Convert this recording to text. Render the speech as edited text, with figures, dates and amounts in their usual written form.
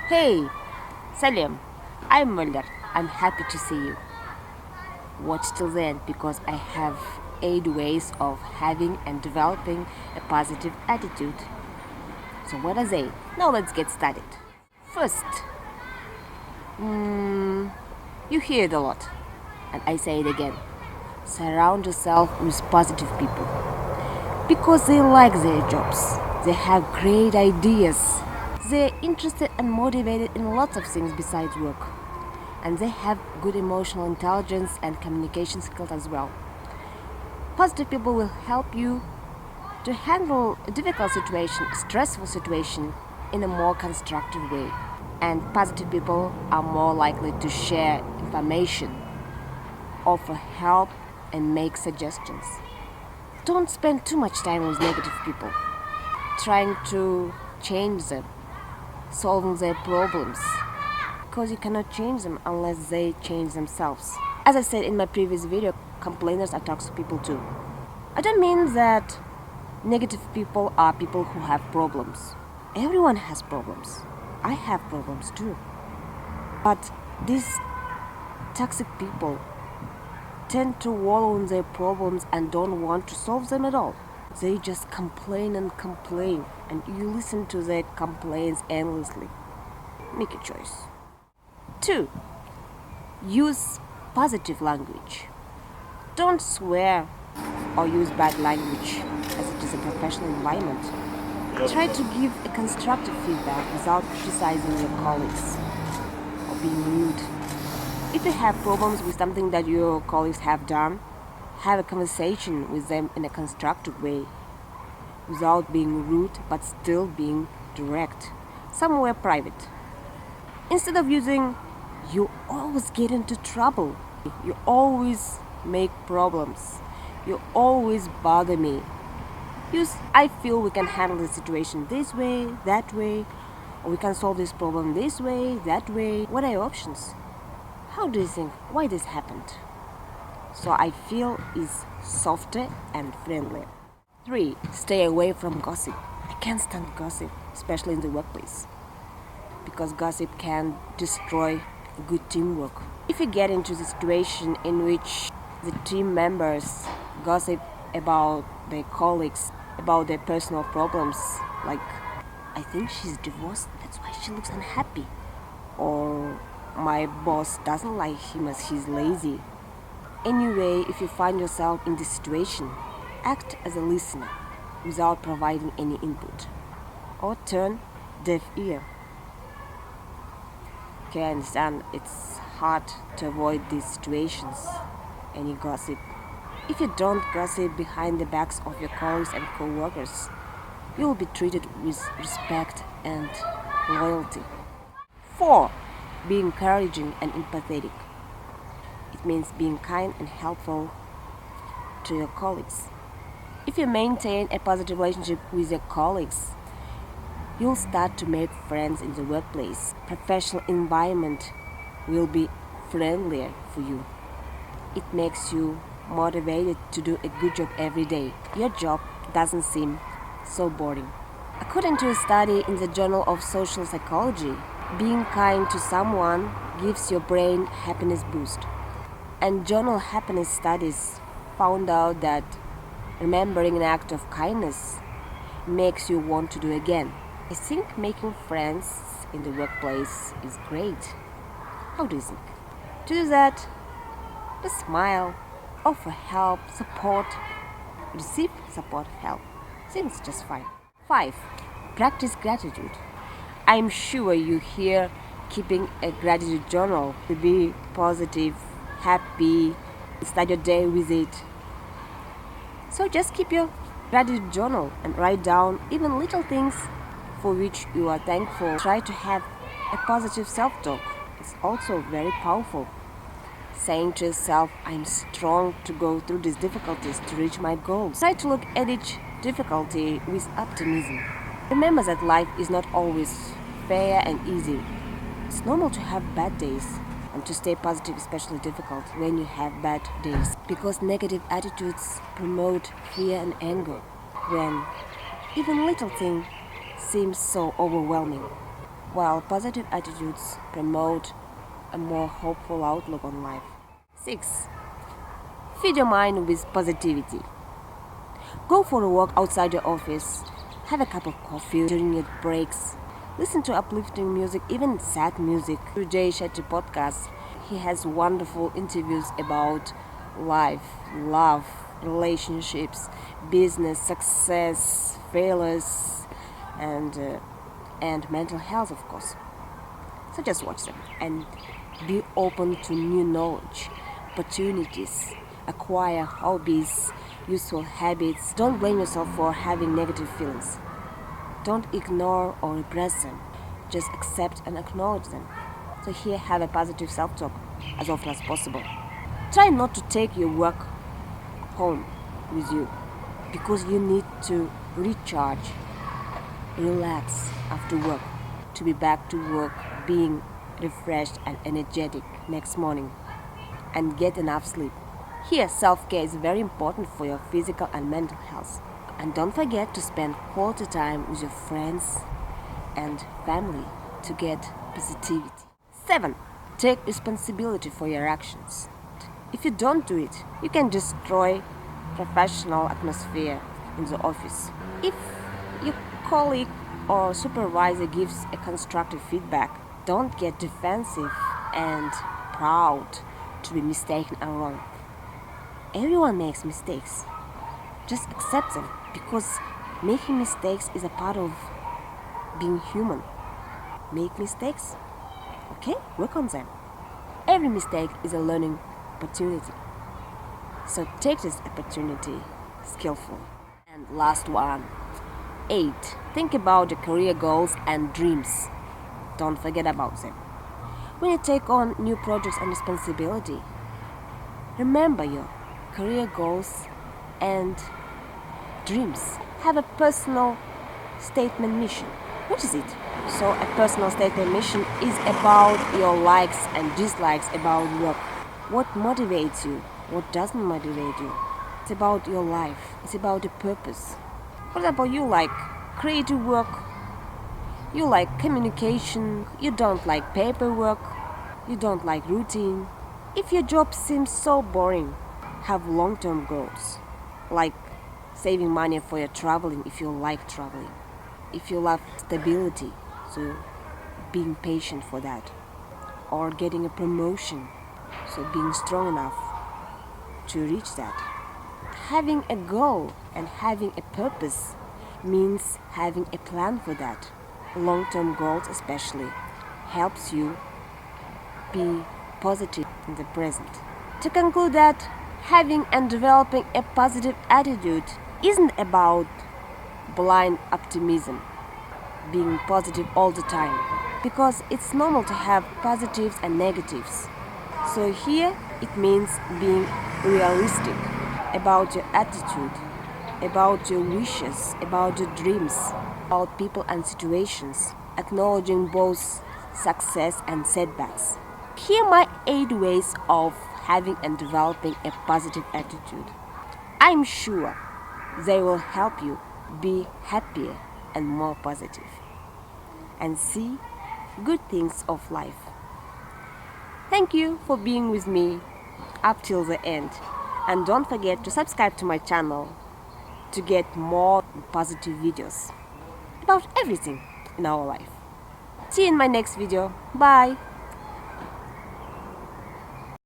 Hey, Salim, I'm Mulder. I'm happy to see you. Watch till the end because I have 8 ways of having and developing a positive attitude. So, what are they? Now, let's get started. First, you hear it a lot, and I say it again. Surround yourself with positive people because they like their jobs, they have great ideas, they're interested and motivated in lots of things besides work, and they have good emotional intelligence and communication skills as well. Positive people will help you to handle a difficult situation, a stressful situation, in a more constructive way. And positive people are more likely to share information, offer help, and make suggestions. Don't spend too much time with negative people, trying to change them, solving their problems, because you cannot change them unless they change themselves. As I said in my previous video, complainers are toxic people too. I don't mean that negative people are people who have problems. Everyone has problems. I have problems too. But these toxic people tend to wallow in their problems and don't want to solve them at all. They just complain and complain, and you listen to their complaints endlessly. Make a choice. 2. Use positive language. Don't swear or use bad language as it is a professional environment. Try to give a constructive feedback without criticizing your colleagues or being rude. If you have problems with something that your colleagues have done, have a conversation with them in a constructive way without being rude but still being direct, somewhere private. Instead of using "you always get into trouble," "you always make problems," "you always bother me," use "I feel we can handle the situation this way, that way, or we can solve this problem this way, that way. What are your options? How do you think? Why this happened? So "I feel" is softer and friendlier. 3. Stay away from gossip. I can't stand gossip, especially in the workplace, because gossip can destroy good teamwork. If you get into the situation in which the team members gossip about their colleagues, about their personal problems, like "I think she's divorced, that's why she looks unhappy," or "my boss doesn't like him as he's lazy." Anyway, if you find yourself in this situation, act as a listener without providing any input, or turn deaf ear. Okay, I understand it's hard to avoid these situations, any gossip. If you don't gossip behind the backs of your colleagues and co-workers, you will be treated with respect and loyalty. 4. Be encouraging and empathetic. It means being kind and helpful to your colleagues. If you maintain a positive relationship with your colleagues, you'll start to make friends in the workplace. Professional environment will be friendlier for you. It makes you motivated to do a good job every day. Your job doesn't seem so boring. According to a study in the Journal of Social Psychology, being kind to someone gives your brain happiness boost. And journal happiness studies found out that remembering an act of kindness makes you want to do again. I think making friends in the workplace is great. How do you think? To do that, just smile, offer help, support, receive support, help. Seems just fine. 5. Practice gratitude. I'm sure you hear keeping a gratitude journal to be positive, happy, start your day with it. So just keep your gratitude journal and write down even little things for which you are thankful. Try to have a positive self-talk. It's also very powerful. Saying to yourself, "I'm strong to go through these difficulties to reach my goals." Try to look at each difficulty with optimism. Remember that life is not always fair and easy. It's normal to have bad days, and to stay positive is especially difficult when you have bad days, because negative attitudes promote fear and anger when even little thing seems so overwhelming. while positive attitudes promote a more hopeful outlook on life. 6. Feed your mind with positivity. Go for a walk outside your office. Have a cup of coffee during your breaks. Listen to uplifting music, even sad music. Through Jay Shetty podcast, he has wonderful interviews about life, love, relationships, business, success, failures, and mental health, of course. So just watch them and be open to new knowledge, opportunities, acquire hobbies, useful habits. Don't blame yourself for having negative feelings. Don't ignore or repress them. Just accept and acknowledge them. So here, have a positive self-talk as often as possible. Try not to take your work home with you because you need to recharge, relax after work, to be back to work being refreshed and energetic next morning, and get enough sleep. Here, self-care is very important for your physical and mental health. And don't forget to spend quality time with your friends and family to get positivity. 7. Take responsibility for your actions. If you don't do it, you can destroy professional atmosphere in the office. If your colleague or supervisor gives a constructive feedback, don't get defensive and proud to be mistaken and wrong. Everyone makes mistakes. Just accept them because making mistakes is a part of being human. Make mistakes, okay? Work on them. Every mistake is a learning opportunity. So take this opportunity skillfully. And last one. 8. Think about your career goals and dreams. Don't forget about them. When you take on new projects and responsibility, remember your career goals and dreams. Have a personal statement mission. What is it? So a personal statement mission is about your likes and dislikes about work. What motivates you? What doesn't motivate you? It's about your life. It's about the purpose. For example, you like creative work, you like communication, you don't like paperwork, you don't like routine. If your job seems so boring, have long-term goals, like saving money for your traveling if you like traveling. If you love stability, so being patient for that. Or getting a promotion, so being strong enough to reach that. Having a goal and having a purpose means having a plan for that. Long-term goals especially helps you be positive in the present. To conclude that, having and developing a positive attitude isn't about blind optimism, being positive all the time, because it's normal to have positives and negatives. So here it means being realistic about your attitude, about your wishes, about your dreams, about people and situations, acknowledging both success and setbacks. Here are my 8 ways of having and developing a positive attitude. I'm sure they will help you be happier and more positive and see good things of life. Thank you for being with me up till the end, and don't forget to subscribe to my channel to get more positive videos about everything in our life. See you in my next video. Bye.